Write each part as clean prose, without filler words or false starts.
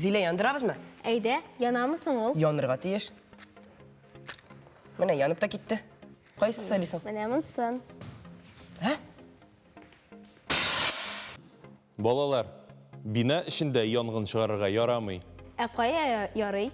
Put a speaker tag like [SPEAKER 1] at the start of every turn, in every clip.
[SPEAKER 1] Zile yandırabızmı?
[SPEAKER 2] Әйдә, янамысың ул?
[SPEAKER 1] Yanırğa tiyеш. Mene yanıp da gitti. Qaysı söyleysen?
[SPEAKER 2] Менә монсын.
[SPEAKER 1] Hə?
[SPEAKER 3] Балалар, бина ішінде янгын шығарырға ярамый.
[SPEAKER 2] Кая ярый?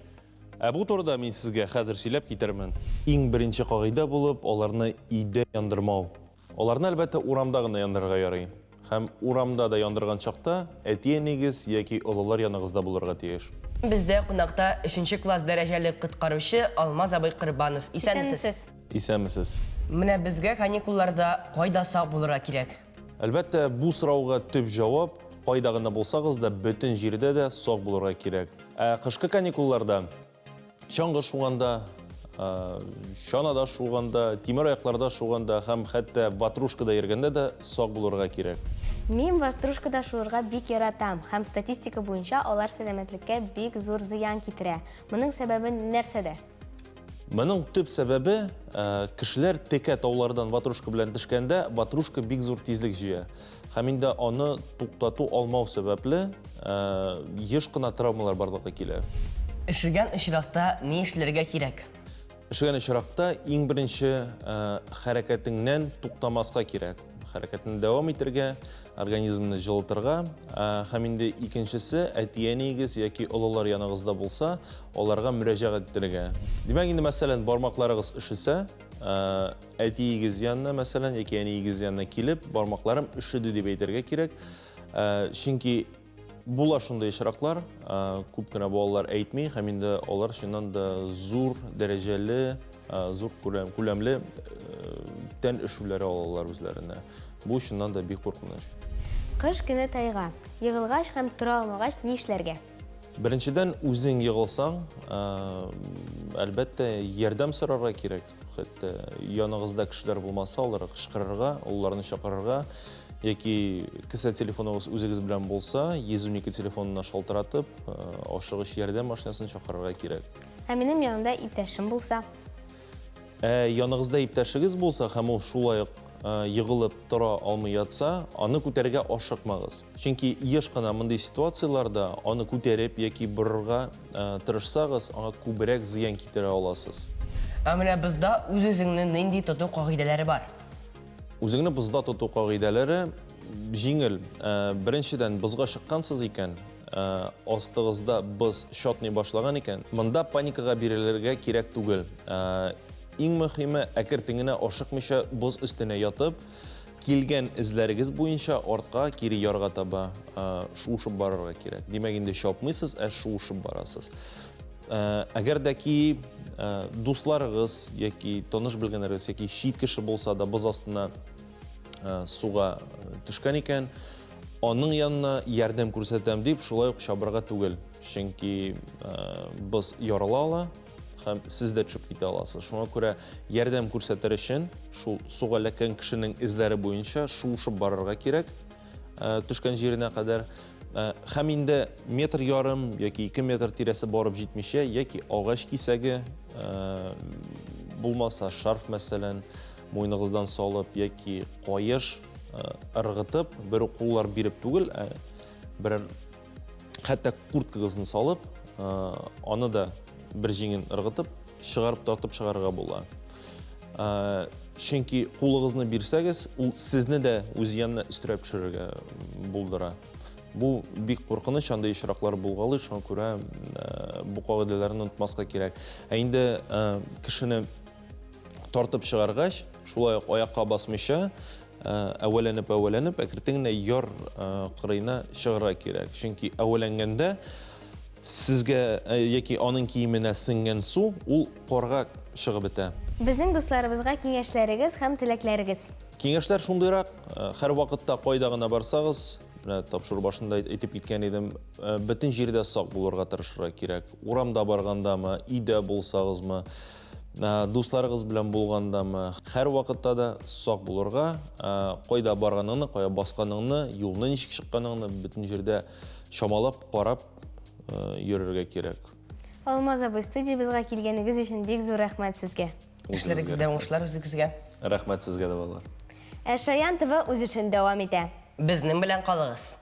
[SPEAKER 3] Бұл турыда мен сізге хәзер сөйләп китермен. Иң беренче кагыйда булып, аларны өйдә яндырмау. Аларны әлбәттә урамда гына яндырырга ярый. Һәм урамда да яндырган чакта әтиәнегез яки олылар яныгызда булырга тиеш.
[SPEAKER 1] Bizde qonaqta 3-нче класс дәрәҗәле коткаручы Алмаз абый Кырбанов. Исәнмесез?
[SPEAKER 3] Исәнмесез.
[SPEAKER 1] Менә безгә каникулларда кайда сак булырга кирәк?
[SPEAKER 3] Әлбәттә, бу сорауга төп җавап кайда гына булсагыз да бөтен җирдә дә сак булырга кирәк. Кышкы каникулларда чаңгы шуганда, шанада шуганда, тимер аякларда шуганда һәм хәтта ватрушкада йөргәндә дә сак булырга кирәк.
[SPEAKER 2] Мин ватрушкада шуырга бик яратам. Һәм статистика буенча алар сәламәтлеккә бик зур зыян китерә. Моның сәбәбе нәрсәдә?
[SPEAKER 3] Моның төп сәбәбе кешеләр текә таулардан ватрушка белән төшкәндә, ватрушка бик зур тизлек җыя. Һәм инде аны туктату алмау сәбәпле еш кына травмалар барлыкка килә.
[SPEAKER 1] Эшегән очракта ни эшләргә кирәк?
[SPEAKER 3] Эшегән очракта иң беренче хәрәкәтеңнән туктамаска кирәк. Хәрәкәтне дәвам итәргә, организмны җылытырга, һәм инде икенчесе әтиәнегез яки олылар яныгызда булса, аларга мөрәҗәгать итәргә. Димәк инде мәсәлән бармакларыгыз ишесә, әтиегез янына мәсәлән яки әниегез янына килеп, бармакларым ишеде дип әйтергә кирәк. Чөнки була шундай очраклар, күп кенә балалар әйтми, һәм инде алар чыннан да зур дәрәҗәле, зур күләмле тән эшүләре алалар үзләренә. Бу чыннан да бик куркыныч.
[SPEAKER 2] Кыш көне тайга. Егылгач һәм тора алмагач ни эшләргә?
[SPEAKER 3] Беренчедән үзең егылсаң, әлбәттә ярдәм сорарга кирәк. Хәтта яныгызда кешеләр булмаса, аларга кычкырырга, улларны чакырырга, яки кесә телефоныгыз үзегез белән булса, 112 телефонына шалтыратып, ашыгыч ярдәм машинасын чакырырга кирәк.
[SPEAKER 2] Ә минем янымда иптәшем булса?
[SPEAKER 3] Яныгызда иптәшегез булса, һәм ул шулай ук егылып тора алмый ятса, аны күтәрергә ашыкмагыз. Чөнки еш кына мондый ситуацияларда аны күтәреп яки борырга тырышсагыз, аңа күбрәк зыян китерә аласыз.
[SPEAKER 1] Менә бездә үз-үзеңнең нинди тоту кагыйдәләре бар?
[SPEAKER 3] Үзеңне бызда тоту кагыйдәләре җиңел. Беренчедән бызга чыккансыз икән, астыгызда быз шотный башлаган икән, монда паникага бирелергә кирәк түгел. Иң мөһиме, әкертеңенә ашыкмыйча боз өстенә ятып, килгән эзләрегез буенча артка кире ярга таба шуышып барырга кирәк. Димәк инде шапмыйсыз, шуышып барасыз. Әгәр дә ки дусларыгыз яки таныш белгәннәрегез яки чит кеше булса да боз астына суга төшкән икән, аның янына ярдәм күрсәтәм дип шулай ук чабырга түгел. Чөнки боз ярыла ала, һәм сез дә төшеп китә аласыз. Шуңа күрә ярдәм күрсәтер өчен шул суга эләккән кешенең эзләре буенча шуышып барырга кирәк төшкән җиренә кадәр. Һәм инде метр ярым яки 2 метр тирәсе барып җитмичә, яки агач кисәге булмаса шарф мәсәлән муйныгыздан салып яки каеш ыргытып, бер куллар биреп түгел, бер хәтта курткагызны салып, аны да бер җиңен ыргытып, чыгарып тартып чыгарырга була. Чөнки кулыгызны бирсәгез, ул сезне дә үз янына өстерәп төшерергә булдыра. Бу бик куркыныч, андай очраклар булгалы, шуңа күрә бу кагыйдәләрне онытмаска кирәк. Инде кешене тартып чыгаргач, шулай ук аякка басмыйча, әвәләнеп, әкертеңне яр кырыена чыгарга кирәк. Чөнки әвәләнгәндә сезгә яки аның киеменә сеңгән су, ул карга чыгып бетә.
[SPEAKER 2] Безнең дусларыбызга киңәшләрегез һәм теләкләрегез?
[SPEAKER 3] Киңәшләр шундыйрак, һәр вакытта кайда гына барсагыз, тапшыру башында әйтеп киткән идем, бөтен җирдә сак булырга тырышырга кирәк. Урамда баргандамы, өйдә булсагызмы, дусларыгыз белән булгандамы, һәр вакытта да сак булырга, кайда барганыңны, кая басканыңны, юлны ничек чыкканыңны бөтен җирдә чамалап, карап йөрергә кирәк.
[SPEAKER 2] Алмаз абый, студиябызга килгәнегез өчен бик зур рәхмәт сезгә.
[SPEAKER 1] Эшләрегездә уңышлар үзегезгә.
[SPEAKER 3] Рәхмәт сезгә дә, балалар.
[SPEAKER 2] Шаян ТВ үз эшен дәвам итә.
[SPEAKER 1] Безнең белән калыгыз.